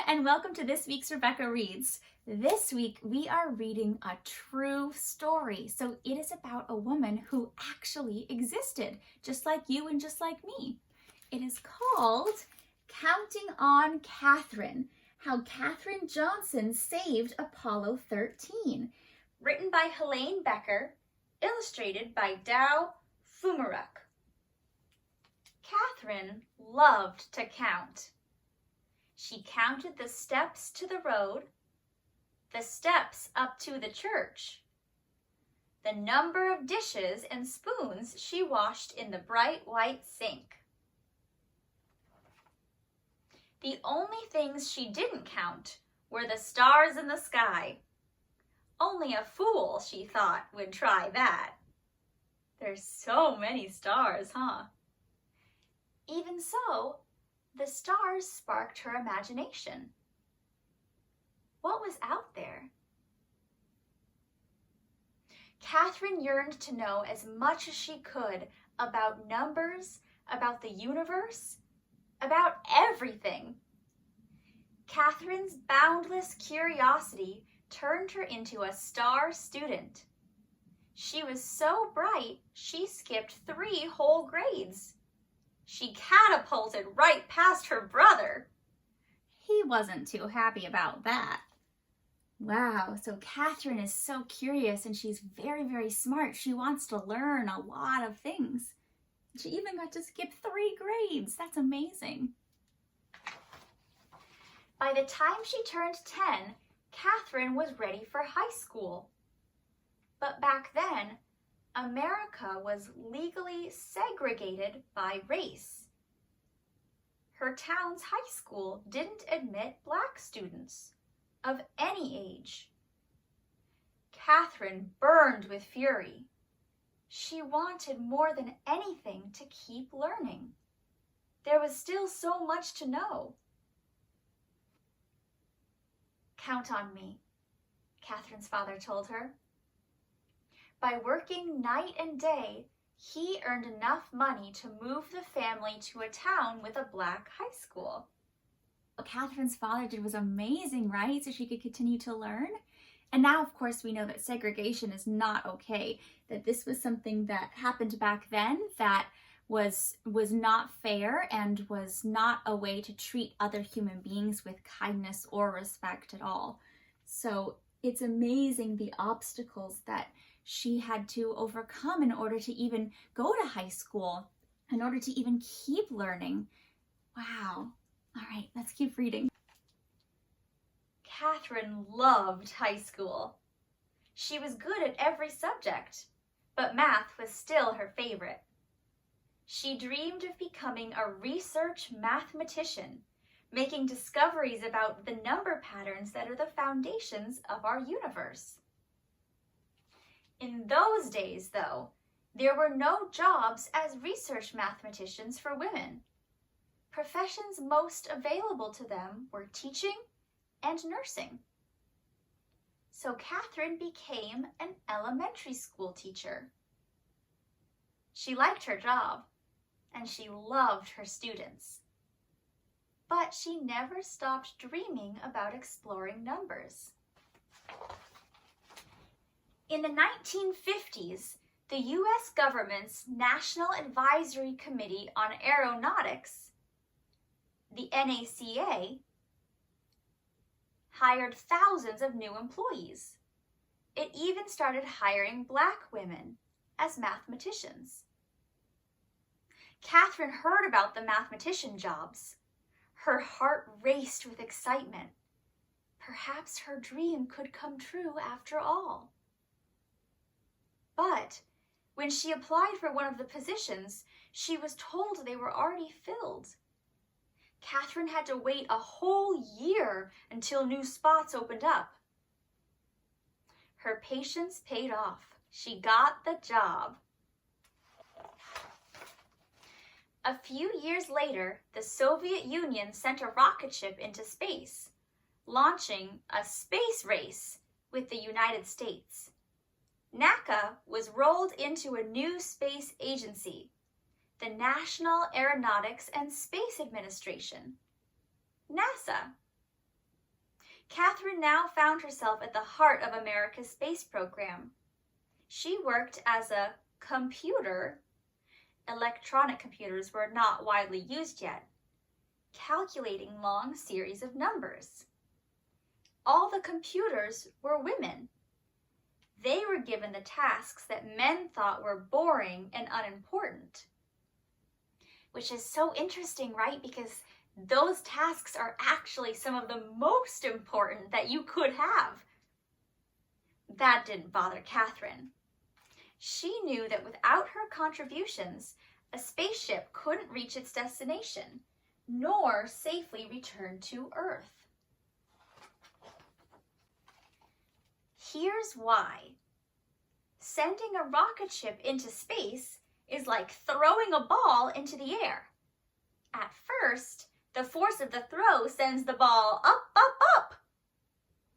and welcome to this week's Rebecca Reads. This week we are reading a true story. So it is about a woman who actually existed, just like you and just like me. It is called Counting on Katherine, How Katherine Johnson Saved Apollo 13, written by Helaine Becker, illustrated by Phumiruk. Katherine loved to count. She counted the steps to the road, the steps up to the church, the number of dishes and spoons she washed in the bright white sink. The only things she didn't count were the stars in the sky. Only a fool, she thought, would try that. There's so many stars, huh? Even so, the stars sparked her imagination. What was out there? Katherine yearned to know as much as she could about numbers, about the universe, about everything. Katherine's boundless curiosity turned her into a star student. She was so bright, she skipped 3 whole grades. She catapulted right past her brother. He wasn't too happy about that. Wow, so Katherine is so curious and she's very, very smart. She wants to learn a lot of things. She even got to skip 3 grades. That's amazing. By the time she turned 10, Katherine was ready for high school. But back then, America was legally segregated by race. Her town's high school didn't admit Black students of any age. Katherine burned with fury. She wanted more than anything to keep learning. There was still so much to know. "Count on me," Katherine's father told her. By working night and day, he earned enough money to move the family to a town with a Black high school. What Katherine's father did was amazing, right? So she could continue to learn. And now, of course, we know that segregation is not okay, that this was something that happened back then that was not fair and was not a way to treat other human beings with kindness or respect at all. So it's amazing the obstacles that she had to overcome in order to even go to high school, in order to even keep learning. Wow. All right, let's keep reading. Katherine loved high school. She was good at every subject, but math was still her favorite. She dreamed of becoming a research mathematician, making discoveries about the number patterns that are the foundations of our universe. In those days, though, there were no jobs as research mathematicians for women. Professions most available to them were teaching and nursing. So Katherine became an elementary school teacher. She liked her job, and she loved her students. But she never stopped dreaming about exploring numbers. In the 1950s, the U.S. government's National Advisory Committee on Aeronautics, the NACA, hired thousands of new employees. It even started hiring Black women as mathematicians. Katherine heard about the mathematician jobs. Her heart raced with excitement. Perhaps her dream could come true after all. But when she applied for one of the positions, she was told they were already filled. Katherine had to wait a whole year until new spots opened up. Her patience paid off. She got the job. A few years later, the Soviet Union sent a rocket ship into space, launching a space race with the United States. NACA was rolled into a new space agency, the National Aeronautics and Space Administration, NASA. Katherine now found herself at the heart of America's space program. She worked as a computer. Electronic computers were not widely used yet, calculating long series of numbers. All the computers were women. They were given the tasks that men thought were boring and unimportant. Which is so interesting, right? Because those tasks are actually some of the most important that you could have. That didn't bother Katherine. She knew that without her contributions, a spaceship couldn't reach its destination, nor safely return to Earth. Here's why. Sending a rocket ship into space is like throwing a ball into the air. At first, the force of the throw sends the ball up, up, up.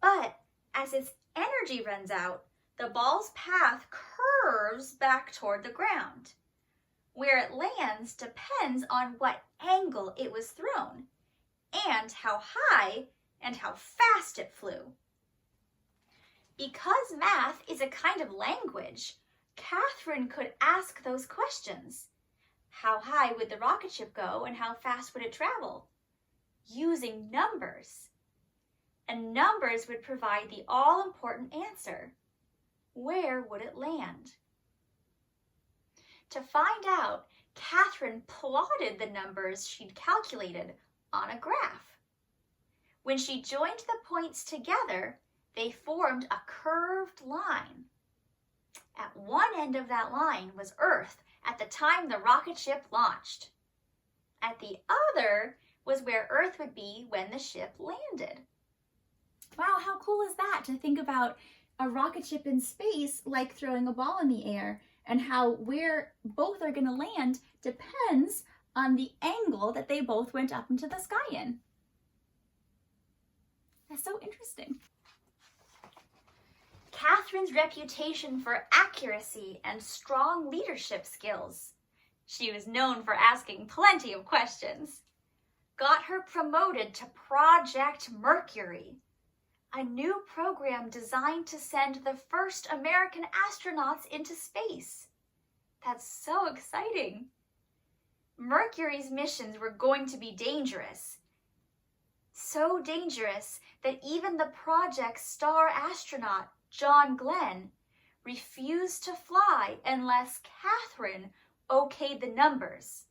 But as its energy runs out, the ball's path curves back toward the ground. Where it lands depends on what angle it was thrown, and how high and how fast it flew. Because math is a kind of language, Katherine could ask those questions. How high would the rocket ship go and how fast would it travel? Using numbers. And numbers would provide the all-important answer. Where would it land? To find out, Katherine plotted the numbers she'd calculated on a graph. When she joined the points together, they formed a curved line. At one end of that line was Earth at the time the rocket ship launched. At the other was where Earth would be when the ship landed. Wow, how cool is that to think about a rocket ship in space like throwing a ball in the air, and how where both are going to land depends on the angle that they both went up into the sky in. That's so interesting. Katherine's reputation for accuracy and strong leadership skills, she was known for asking plenty of questions, got her promoted to Project Mercury, a new program designed to send the first American astronauts into space. That's so exciting. Mercury's missions were going to be dangerous. So dangerous that even the project's star astronaut, John Glenn, refused to fly unless Katherine okayed the numbers.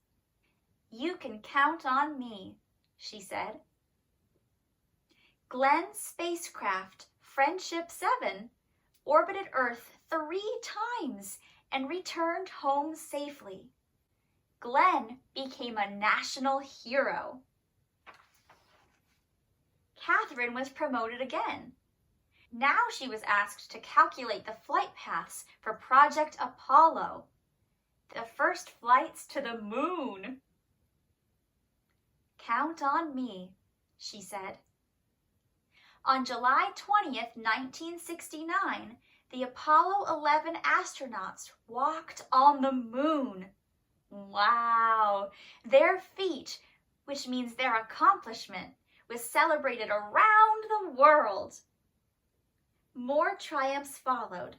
"You can count on me," she said. Glenn's spacecraft, Friendship 7, orbited Earth 3 times and returned home safely. Glenn became a national hero. Katherine was promoted again. Now she was asked to calculate the flight paths for Project Apollo, the first flights to the moon. "Count on me," she said. On July 20th, 1969, the Apollo 11 astronauts walked on the moon. Wow! Their feat, which means their accomplishment, was celebrated around the world. More triumphs followed.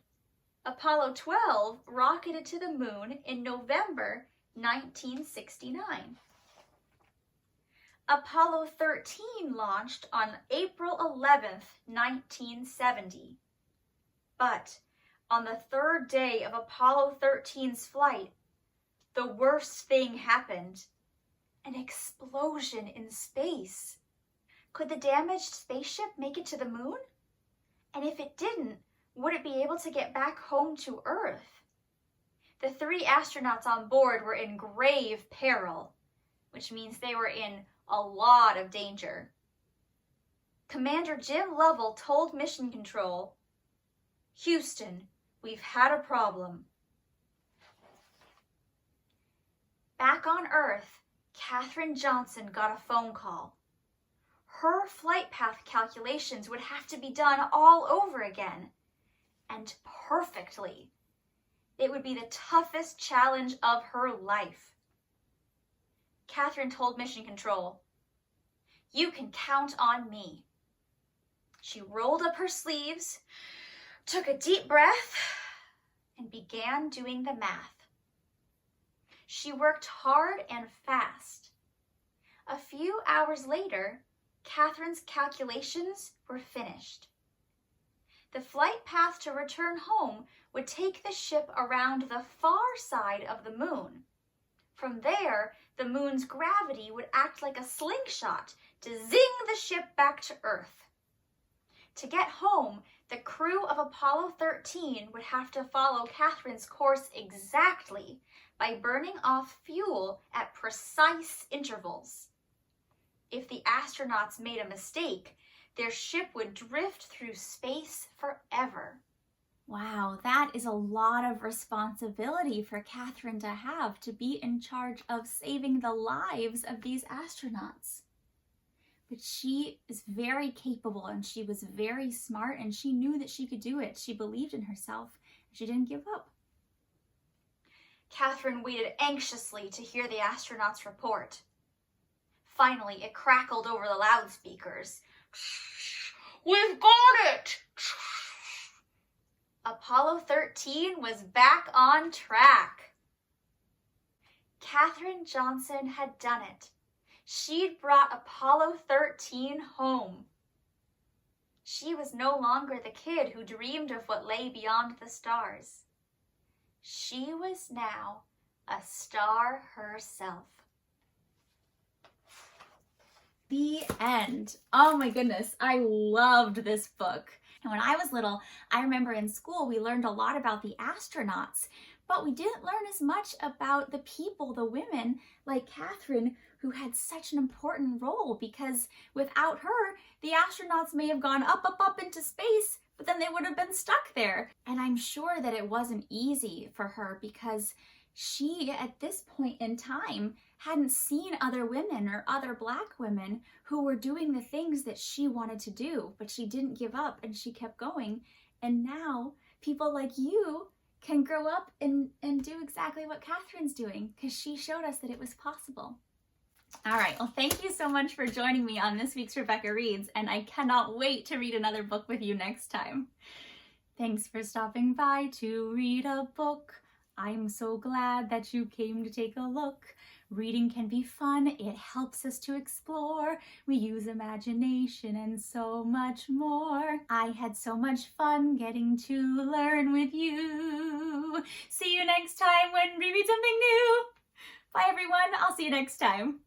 Apollo 12 rocketed to the moon in November 1969. Apollo 13 launched on April 11th, 1970. But on the third day of Apollo 13's flight, the worst thing happened: an explosion in space. Could the damaged spaceship make it to the moon? And if it didn't, would it be able to get back home to Earth? The 3 astronauts on board were in grave peril, which means they were in a lot of danger. Commander Jim Lovell told Mission Control, "Houston, we've had a problem." Back on Earth, Katherine Johnson got a phone call. Her flight path calculations would have to be done all over again, and perfectly. It would be the toughest challenge of her life. Katherine told Mission Control, "You can count on me." She rolled up her sleeves, took a deep breath, and began doing the math. She worked hard and fast. A few hours later, Katherine's calculations were finished. The flight path to return home would take the ship around the far side of the moon. From there, the moon's gravity would act like a slingshot to zing the ship back to Earth. To get home, the crew of Apollo 13 would have to follow Katherine's course exactly by burning off fuel at precise intervals. If the astronauts made a mistake, their ship would drift through space forever. Wow, that is a lot of responsibility for Katherine to have, to be in charge of saving the lives of these astronauts. But she is very capable and she was very smart and she knew that she could do it. She believed in herself and she didn't give up. Katherine waited anxiously to hear the astronauts' report. Finally, it crackled over the loudspeakers. "We've got it!" Apollo 13 was back on track. Katherine Johnson had done it. She'd brought Apollo 13 home. She was no longer the kid who dreamed of what lay beyond the stars. She was now a star herself. The end. Oh my goodness, I loved this book. And when I was little, I remember in school we learned a lot about the astronauts, but we didn't learn as much about the people, the women like Katherine, who had such an important role, because without her, the astronauts may have gone up into space, but then they would have been stuck there. And I'm sure that it wasn't easy for her because she, at this point in time, hadn't seen other women or other Black women who were doing the things that she wanted to do, but she didn't give up and she kept going. And now people like you can grow up and do exactly what Katherine's doing, because she showed us that it was possible. All right, well, thank you so much for joining me on this week's Rebecca Reads, and I cannot wait to read another book with you next time. Thanks for stopping by to read a book. I'm so glad that you came to take a look. Reading can be fun. It helps us to explore. We use imagination and so much more. I had so much fun getting to learn with you. See you next time when we read something new. Bye everyone. I'll see you next time.